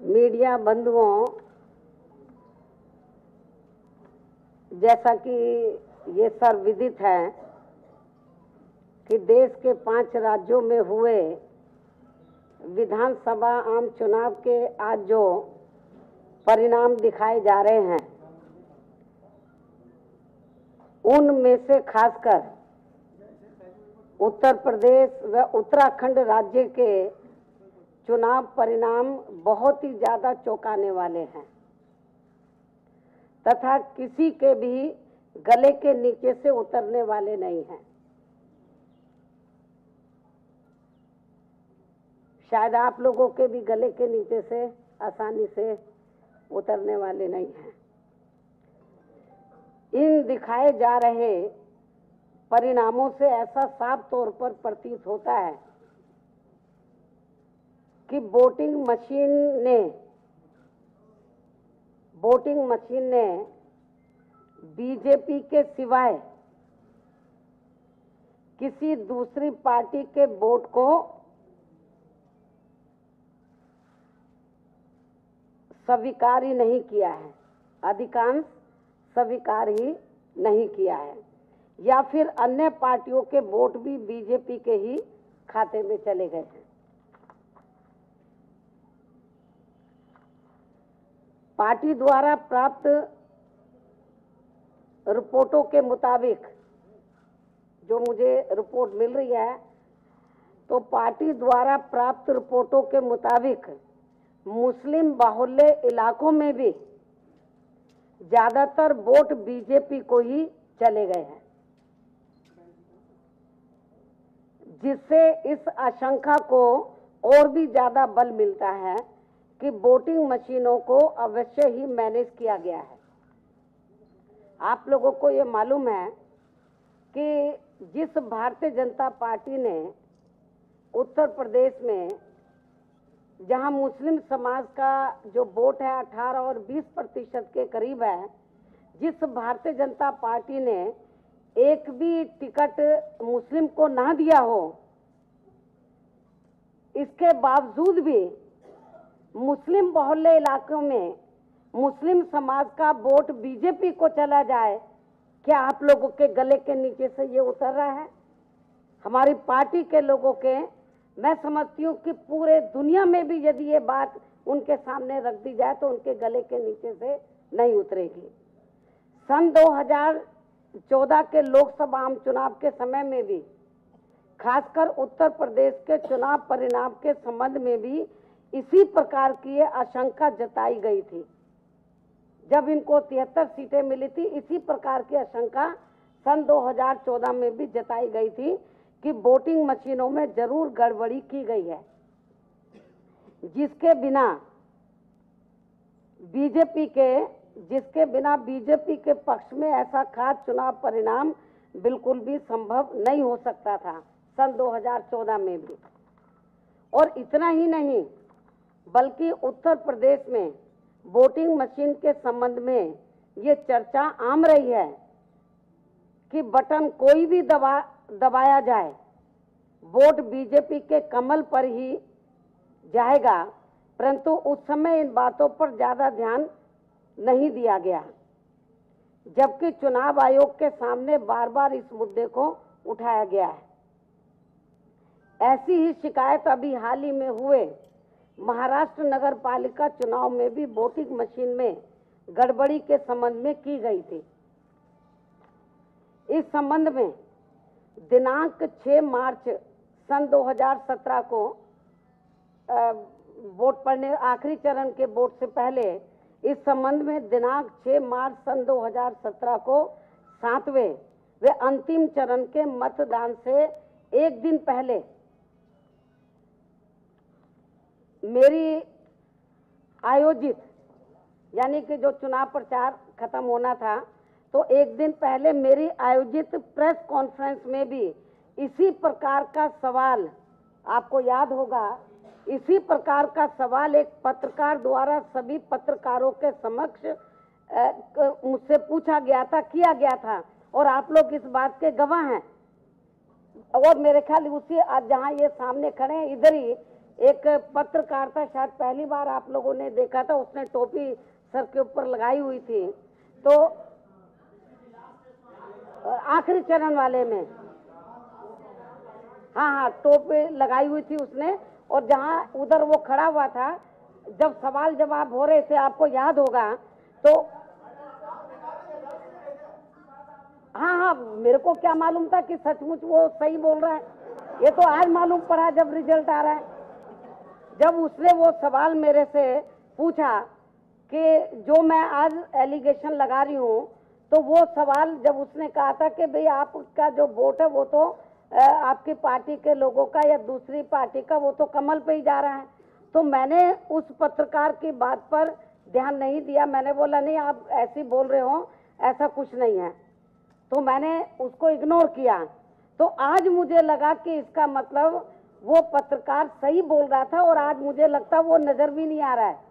Media बंधुओं, जैसा कि ये सर्वविदित है कि देश के 5 राज्यों में हुए विधानसभा आम चुनाव के आज जो परिणाम दिखाए जा रहे हैं, उनमें से खासकर उत्तर प्रदेश व उत्तराखंड राज्य के चुनाव परिणाम बहुत ही ज़्यादा चौंकाने वाले हैं तथा किसी के भी गले के नीचे से उतरने वाले नहीं हैं। शायद आप लोगों के भी गले के नीचे से आसानी से उतरने वाले नहीं हैं। इन दिखाए जा रहे परिणामों से ऐसा साफ तौर पर प्रतीत होता है कि वोटिंग मशीन ने बीजेपी के सिवाय किसी दूसरी पार्टी के वोट को स्वीकार ही नहीं किया है, अधिकांश स्वीकार ही नहीं किया है, या फिर अन्य पार्टियों के वोट भी बीजेपी के ही खाते में चले गए हैं। पार्टी द्वारा प्राप्त रिपोर्टों के मुताबिक, जो मुझे रिपोर्ट मिल रही है, तो पार्टी द्वारा प्राप्त रिपोर्टों के मुताबिक मुस्लिम बाहुल्य इलाकों में भी ज्यादातर वोट बीजेपी को ही चले गए हैं, जिससे इस आशंका को और भी ज्यादा बल मिलता है कि वोटिंग मशीनों को अवश्य ही मैनेज किया गया है। आप लोगों को ये मालूम है कि जिस भारतीय जनता पार्टी ने उत्तर प्रदेश में, जहां मुस्लिम समाज का जो वोट है 18 और 20% के करीब है, जिस भारतीय जनता पार्टी ने एक भी टिकट मुस्लिम को ना दिया हो, इसके बावजूद भी मुस्लिम बहुल्य इलाकों में मुस्लिम समाज का वोट बीजेपी को चला जाए, क्या आप लोगों के गले के नीचे से ये उतर रहा है? हमारी पार्टी के लोगों के, मैं समझती हूँ कि पूरे दुनिया में भी यदि ये बात उनके सामने रख दी जाए तो उनके गले के नीचे से नहीं उतरेगी। सन 2014 के लोकसभा आम चुनाव के समय में भी, खासकर उत्तर प्रदेश के चुनाव परिणाम के संबंध में भी इसी प्रकार की आशंका जताई गई थी। जब इनको 73 सीटें मिली थी, इसी प्रकार की आशंका सन 2014 में भी जताई गई थी कि वोटिंग मशीनों में जरूर गड़बड़ी की गई है, जिसके बिना बीजेपी के पक्ष में ऐसा खास चुनाव परिणाम बिल्कुल भी संभव नहीं हो सकता था सन 2014 में भी। और इतना ही नहीं, बल्कि उत्तर प्रदेश में वोटिंग मशीन के संबंध में ये चर्चा आम रही है कि बटन कोई भी दबाया जाए, वोट बीजेपी के कमल पर ही जाएगा, परंतु उस समय इन बातों पर ज्यादा ध्यान नहीं दिया गया, जबकि चुनाव आयोग के सामने बार बार इस मुद्दे को उठाया गया है। ऐसी ही शिकायत अभी हाल ही में हुए महाराष्ट्र नगर पालिका चुनाव में भी वोटिंग मशीन में गड़बड़ी के संबंध में की गई थी। इस संबंध में दिनांक 6 मार्च सन 2017 को वोट पड़ने, आखिरी चरण के वोट से पहले, इस संबंध में दिनांक 6 मार्च सन 2017 को 7वें व अंतिम चरण के मतदान से एक दिन पहले मेरी आयोजित, यानी कि जो चुनाव प्रचार खत्म होना था, तो एक दिन पहले मेरी आयोजित प्रेस कॉन्फ्रेंस में भी इसी प्रकार का सवाल, आपको याद होगा, इसी प्रकार का सवाल एक पत्रकार द्वारा सभी पत्रकारों के समक्ष मुझसे पूछा गया था, किया गया था, और आप लोग इस बात के गवाह हैं। और मेरे ख्याल उसी आज जहां ये सामने खड़े हैं, इधर ही एक पत्रकार था, शायद पहली बार आप लोगों ने देखा था, उसने टोपी सर के ऊपर लगाई हुई थी, तो आखिरी चरण वाले में, हाँ हाँ, टोपी लगाई हुई थी उसने, और जहां उधर वो खड़ा हुआ था, जब सवाल जवाब हो रहे थे, आपको याद होगा, तो हाँ हाँ, मेरे को क्या मालूम था कि सचमुच वो सही बोल रहा है, ये तो आज मालूम पड़ा जब रिजल्ट आ रहा है। जब उसने वो सवाल मेरे से पूछा कि जो मैं आज एलिगेशन लगा रही हूँ, तो वो सवाल जब उसने कहा था कि भाई आपका जो वोट है वो तो आपकी पार्टी के लोगों का या दूसरी पार्टी का, वो तो कमल पे ही जा रहा है, तो मैंने उस पत्रकार की बात पर ध्यान नहीं दिया। मैंने बोला नहीं, आप ऐसे बोल रहे हो, ऐसा कुछ नहीं है, तो मैंने उसको इग्नोर किया। तो आज मुझे लगा कि इसका मतलब वो पत्रकार सही बोल रहा था, और आज मुझे लगता वो नजर भी नहीं आ रहा है।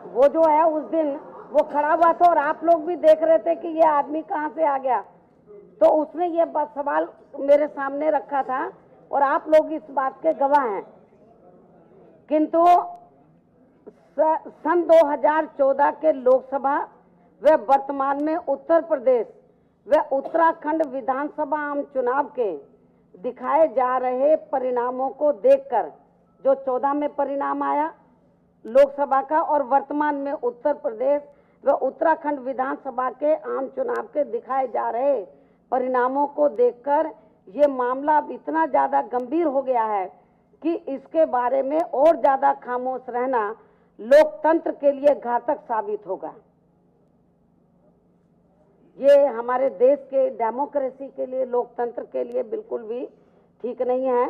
वो जो है उस दिन वो खड़ा हुआ था और आप लोग भी देख रहे थे कि ये आदमी कहाँ से आ गया, तो उसने ये सवाल मेरे सामने रखा था और आप लोग इस बात के गवाह हैं। किंतु सन 2014 के लोकसभा व वर्तमान में उत्तर प्रदेश व उत्तराखंड विधानसभा आम चुनाव के दिखाए जा रहे परिणामों को देखकर, जो 14 में परिणाम आया लोकसभा का, और वर्तमान में उत्तर प्रदेश व उत्तराखंड विधानसभा के आम चुनाव के दिखाए जा रहे परिणामों को देखकर ये मामला अब इतना ज्यादा गंभीर हो गया है कि इसके बारे में और ज्यादा खामोश रहना लोकतंत्र के लिए घातक साबित होगा। ये हमारे देश के डेमोक्रेसी के लिए, लोकतंत्र के लिए बिल्कुल भी ठीक नहीं है।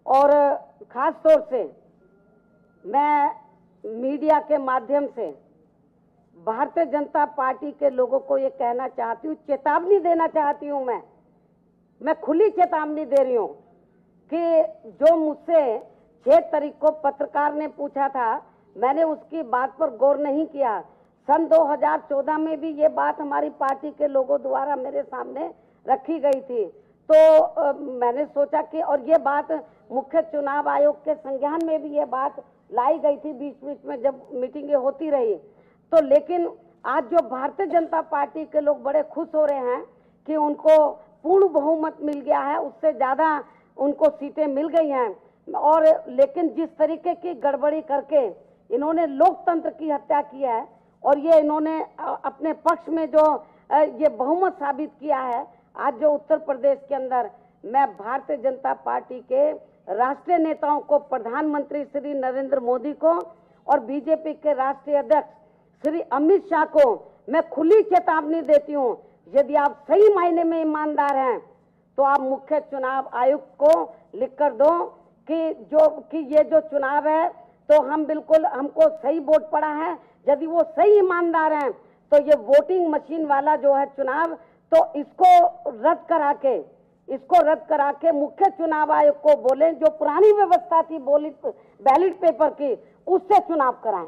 और खास तौर से मैं मीडिया के माध्यम से भारतीय जनता पार्टी के लोगों को ये कहना चाहती हूँ, चेतावनी देना चाहती हूँ, मैं खुली चेतावनी दे रही हूँ कि जो मुझसे 6 तारीख को पत्रकार ने पूछा था, मैंने उसकी बात पर गौर नहीं किया। सन 2014 में भी ये बात हमारी पार्टी के लोगों द्वारा मेरे सामने रखी गई थी, तो मैंने सोचा कि, और ये बात मुख्य चुनाव आयोग के संज्ञान में भी ये बात लाई गई थी बीच बीच में जब मीटिंगें होती रही, तो लेकिन आज जो भारतीय जनता पार्टी के लोग बड़े खुश हो रहे हैं कि उनको पूर्ण बहुमत मिल गया है, उससे ज्यादा उनको सीटें मिल गई हैं, और लेकिन जिस तरीके की गड़बड़ी करके इन्होंने लोकतंत्र की हत्या की है, और ये इन्होंने अपने पक्ष में जो ये बहुमत साबित किया है, आज जो उत्तर प्रदेश के अंदर, मैं भारतीय जनता पार्टी के राष्ट्रीय नेताओं को, प्रधानमंत्री श्री नरेंद्र मोदी को और बीजेपी के राष्ट्रीय अध्यक्ष श्री अमित शाह को मैं खुली चेतावनी देती हूँ, यदि आप सही मायने में ईमानदार हैं तो आप मुख्य चुनाव आयुक्त को लिख कर दो कि ये जो चुनाव है तो हम बिल्कुल, हमको सही वोट पड़ा है। यदि वो सही ईमानदार हैं तो ये वोटिंग मशीन वाला जो है चुनाव, तो इसको रद्द करा के मुख्य चुनाव आयोग को बोले, जो पुरानी व्यवस्था थी बैलेट पेपर की, उससे चुनाव कराएं।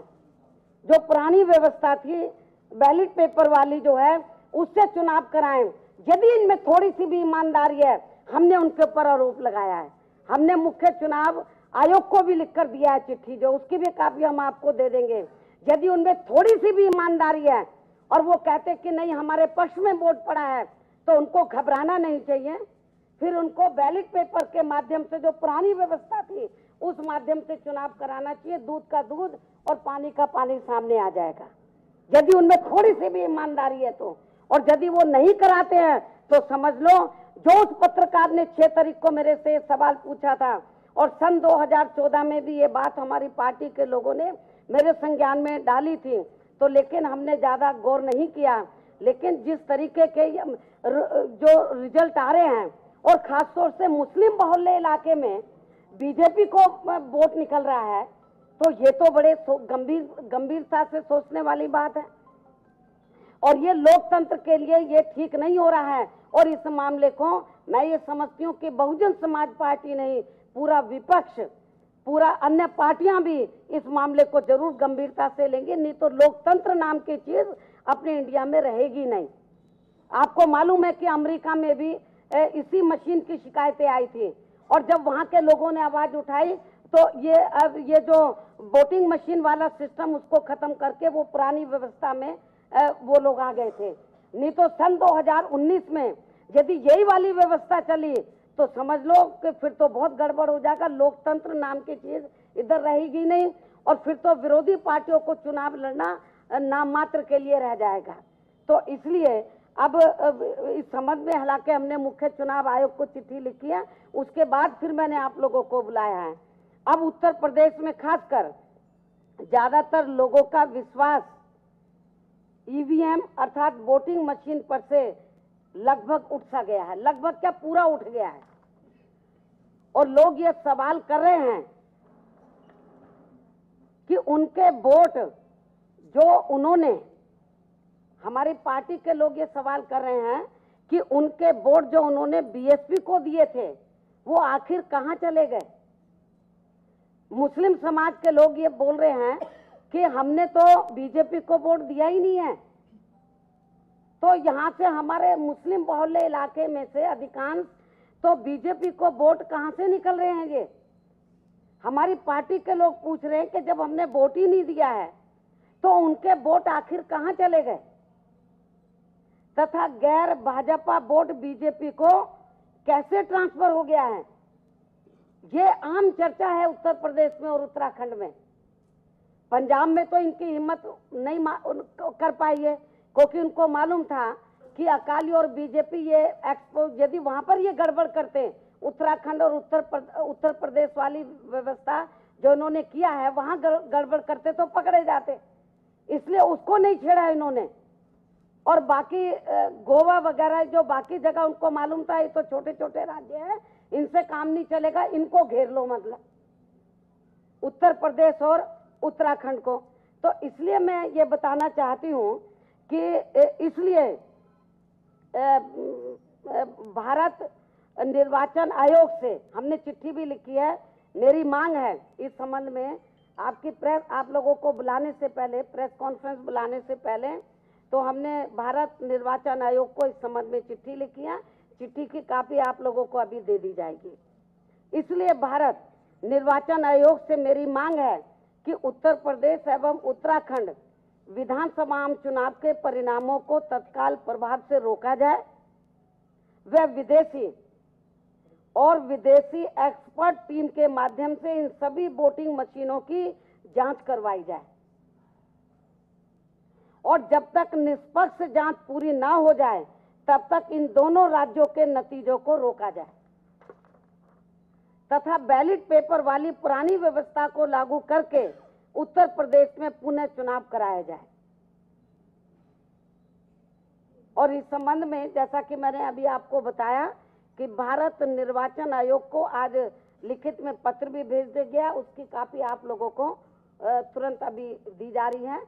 जो पुरानी व्यवस्था थी बैलेट पेपर वाली जो है, उससे चुनाव कराएं। यदि इनमें थोड़ी सी भी ईमानदारी है, हमने उनके ऊपर आरोप लगाया है, हमने मुख्य चुनाव आयोग को भी लिखकर दिया है चिट्ठी, जो उसकी भी कापी हम आपको दे देंगे। यदि उनमें थोड़ी सी भी ईमानदारी है और वो कहते कि नहीं हमारे पक्ष में वोट पड़ा है, तो उनको घबराना नहीं चाहिए, फिर उनको बैलेट पेपर के माध्यम से, जो पुरानी व्यवस्था थी उस माध्यम से चुनाव कराना चाहिए। दूध का दूध और पानी का पानी सामने आ जाएगा, यदि उनमें थोड़ी सी भी ईमानदारी है तो। और यदि वो नहीं कराते हैं तो समझ लो, जो उस पत्रकार ने 6 तारीख को मेरे से सवाल पूछा था, और सन 2014 में भी ये बात हमारी पार्टी के लोगों ने मेरे संज्ञान में डाली थी, तो लेकिन हमने ज्यादा गौर नहीं किया। लेकिन जिस तरीके के जो रिजल्ट आ रहे हैं, और खासतौर से मुस्लिम बहुल्य इलाके में बीजेपी को वोट निकल रहा है, तो ये तो बड़े गंभीरता से सोचने वाली बात है, और ये लोकतंत्र के लिए ये ठीक नहीं हो रहा है। और इस मामले को मैं ये समझती हूँ कि बहुजन समाज पार्टी नहीं, पूरा विपक्ष, पूरा अन्य पार्टियां भी इस मामले को जरूर गंभीरता से लेंगे, नहीं तो लोकतंत्र नाम की चीज अपने इंडिया में रहेगी नहीं। आपको मालूम है कि अमेरिका में भी इसी मशीन की शिकायतें आई थी, और जब वहां के लोगों ने आवाज उठाई तो ये अब ये जो वोटिंग मशीन वाला सिस्टम उसको खत्म करके वो पुरानी व्यवस्था में वो लोग आ गए थे। नहीं तो सन 2019 में यदि यही वाली व्यवस्था चली तो समझ लो कि फिर तो बहुत गड़बड़ हो जाएगा। लोकतंत्र नाम की चीज इधर रहेगी नहीं और फिर तो विरोधी पार्टियों को चुनाव लड़ना नाम मात्र के लिए रह जाएगा। तो इसलिए अब इस संबंध में हालांकि हमने मुख्य चुनाव आयोग को चिट्ठी लिखी है, उसके बाद फिर मैंने आप लोगों को बुलाया है। अब उत्तर प्रदेश में खासकर ज्यादातर लोगों का विश्वास ईवीएम अर्थात वोटिंग मशीन पर से लगभग उठ सा गया है, लगभग क्या पूरा उठ गया है। और लोग ये सवाल कर रहे हैं कि उनके वोट जो उन्होंने, हमारी पार्टी के लोग ये सवाल कर रहे हैं कि उनके वोट जो उन्होंने बीएसपी को दिए थे वो आखिर कहां चले गए। मुस्लिम समाज के लोग ये बोल रहे हैं कि हमने तो बीजेपी को वोट दिया ही नहीं है। तो यहां से हमारे मुस्लिम बहुल्य इलाके में से अधिकांश तो बीजेपी को वोट कहां से निकल रहे हैं। ये हमारी पार्टी के लोग पूछ रहे हैं कि जब हमने वोट ही नहीं दिया है तो उनके वोट आखिर कहां चले गए, तथा गैर भाजपा वोट बीजेपी को कैसे ट्रांसफर हो गया है। ये आम चर्चा है उत्तर प्रदेश में और उत्तराखंड में। पंजाब में तो इनकी हिम्मत नहीं कर पाई है क्योंकि उनको मालूम था कि अकाली और बीजेपी ये एक्सपोज, यदि वहां पर ये गड़बड़ करते, उत्तराखंड और उत्तर प्रदेश वाली व्यवस्था जो इन्होंने किया है वहां गड़बड़ करते तो पकड़े जाते, इसलिए उसको नहीं छेड़ा इन्होंने। और बाकी गोवा वगैरह जो बाकी जगह उनको मालूम था ये तो छोटे छोटे राज्य हैं, इनसे काम नहीं चलेगा, इनको घेर लो, मतलब उत्तर प्रदेश और उत्तराखंड को। तो इसलिए मैं ये बताना चाहती हूँ कि इसलिए भारत निर्वाचन आयोग से हमने चिट्ठी भी लिखी है। मेरी मांग है इस संबंध में आपकी प्रेस, आप लोगों को बुलाने से पहले, प्रेस कॉन्फ्रेंस बुलाने से पहले तो हमने भारत निर्वाचन आयोग को इस संबंध में चिट्ठी लिखी है। चिट्ठी की कॉपी आप लोगों को अभी दे दी जाएगी। इसलिए भारत निर्वाचन आयोग से मेरी मांग है कि उत्तर प्रदेश एवं उत्तराखंड विधानसभा चुनाव के परिणामों को तत्काल प्रभाव से रोका जाए व विदेशी एक्सपर्ट टीम के माध्यम से इन सभी वोटिंग मशीनों की जांच करवाई जाए और जब तक निष्पक्ष जांच पूरी ना हो जाए तब तक इन दोनों राज्यों के नतीजों को रोका जाए तथा बैलेट पेपर वाली पुरानी व्यवस्था को लागू करके उत्तर प्रदेश में पुनः चुनाव कराया जाए। और इस संबंध में जैसा कि मैंने अभी आपको बताया कि भारत निर्वाचन आयोग को आज लिखित में पत्र भी भेज दिया गया, उसकी कॉपी आप लोगों को तुरंत अभी दी जा रही है।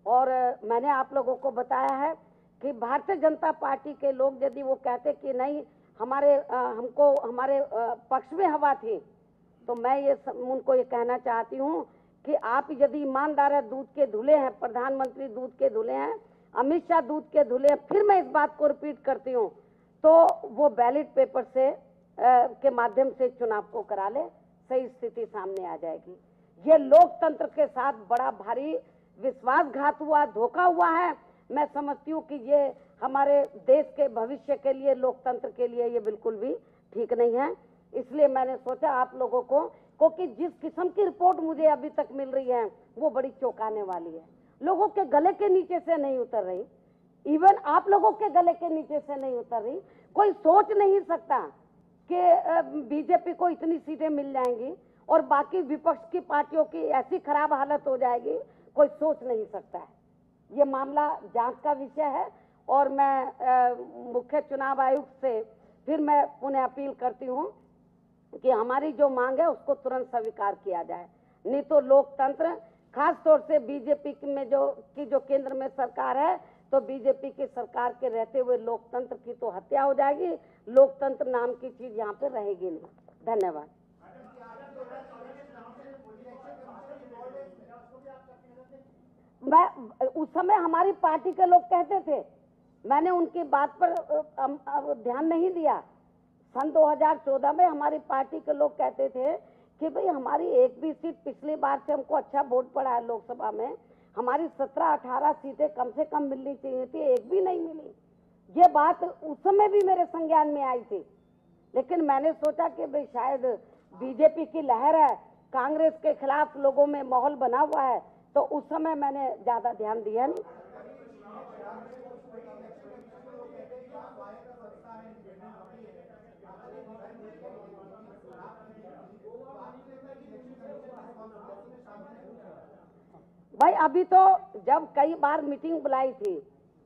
और मैंने आप लोगों को बताया है कि भारतीय जनता पार्टी के लोग यदि वो कहते कि नहीं हमको हमारे पक्ष में हवा थी, तो मैं ये उनको ये कहना चाहती हूँ कि आप यदि ईमानदार है, दूध के धुले हैं, प्रधानमंत्री दूध के धुले हैं, अमित शाह दूध के धुले हैं, फिर मैं इस बात को रिपीट करती हूँ, तो वो बैलेट पेपर से के माध्यम से चुनाव को करा ले, सही स्थिति सामने आ जाएगी। ये लोकतंत्र के साथ बड़ा भारी विश्वासघात हुआ, धोखा हुआ है। मैं समझती हूँ कि ये हमारे देश के भविष्य के लिए, लोकतंत्र के लिए ये बिल्कुल भी ठीक नहीं है। इसलिए मैंने सोचा आप लोगों को, क्योंकि जिस किस्म की रिपोर्ट मुझे अभी तक मिल रही है वो बड़ी चौंकाने वाली है, लोगों के गले के नीचे से नहीं उतर रही, इवन आप लोगों के गले के नीचे से नहीं उतर रही। कोई सोच नहीं सकता कि बीजेपी को इतनी सीटें मिल जाएंगी और बाकी विपक्ष की पार्टियों की ऐसी खराब हालत हो जाएगी, कोई सोच नहीं सकता है। ये मामला जांच का विषय है और मैं मुख्य चुनाव आयुक्त से फिर मैं पुनः अपील करती हूँ कि हमारी जो मांग है उसको तुरंत स्वीकार किया जाए, नहीं तो लोकतंत्र, खास तौर से बीजेपी में जो केंद्र में सरकार है, तो बीजेपी की सरकार के रहते हुए लोकतंत्र की तो हत्या हो जाएगी, लोकतंत्र नाम की चीज यहाँ पे रहेगी नहीं। धन्यवाद। मैं उस समय हमारी पार्टी के लोग कहते थे, मैंने उनकी बात पर ध्यान नहीं दिया। सन 2014 में हमारी पार्टी के लोग कहते थे कि भाई हमारी एक भी सीट पिछली बार से हमको अच्छा वोट पड़ा है लोकसभा में, हमारी 17-18 सीटें कम से कम मिलनी चाहिए थी, एक भी नहीं मिली। ये बात उस समय भी मेरे संज्ञान में आई थी, लेकिन मैंने सोचा कि भाई शायद बीजेपी की लहर है, कांग्रेस के खिलाफ लोगों में माहौल बना हुआ है, तो उस समय मैंने ज्यादा ध्यान दिया नहीं। भाई अभी तो जब कई बार मीटिंग बुलाई थी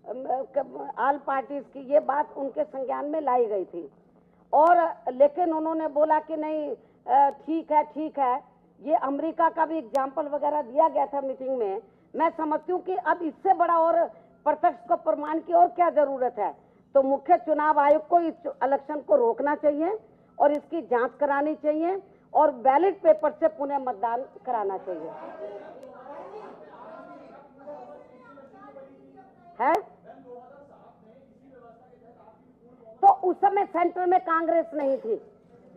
ऑल पार्टीज की, ये बात उनके संज्ञान में लाई गई थी, और लेकिन उन्होंने बोला कि नहीं ठीक है। ये अमेरिका का भी एग्जाम्पल वगैरह दिया गया था मीटिंग में। मैं समझती हूँ कि अब इससे बड़ा और प्रत्यक्ष को प्रमाण की और क्या जरूरत है। तो मुख्य चुनाव आयोग को इस इलेक्शन को रोकना चाहिए और इसकी जांच करानी चाहिए और बैलेट पेपर से पुनः मतदान कराना चाहिए है। तो उस समय सेंटर में कांग्रेस नहीं थी,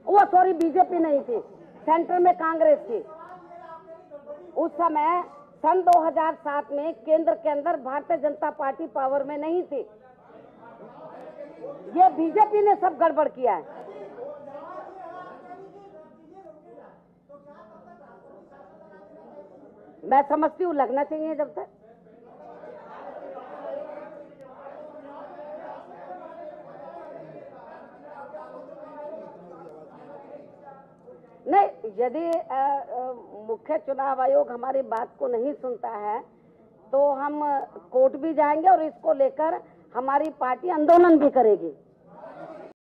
वो सॉरी बीजेपी नहीं थी, सेंटर में कांग्रेस थी। उस समय सन 2007 में केंद्र के अंदर भारतीय जनता पार्टी पावर में नहीं थी, ये बीजेपी ने सब गड़बड़ किया है। मैं समझती हूँ लगना चाहिए जब तक। नहीं, यदि मुख्य चुनाव आयोग हमारी बात को नहीं सुनता है तो हम कोर्ट भी जाएंगे और इसको लेकर हमारी पार्टी आंदोलन भी करेगी।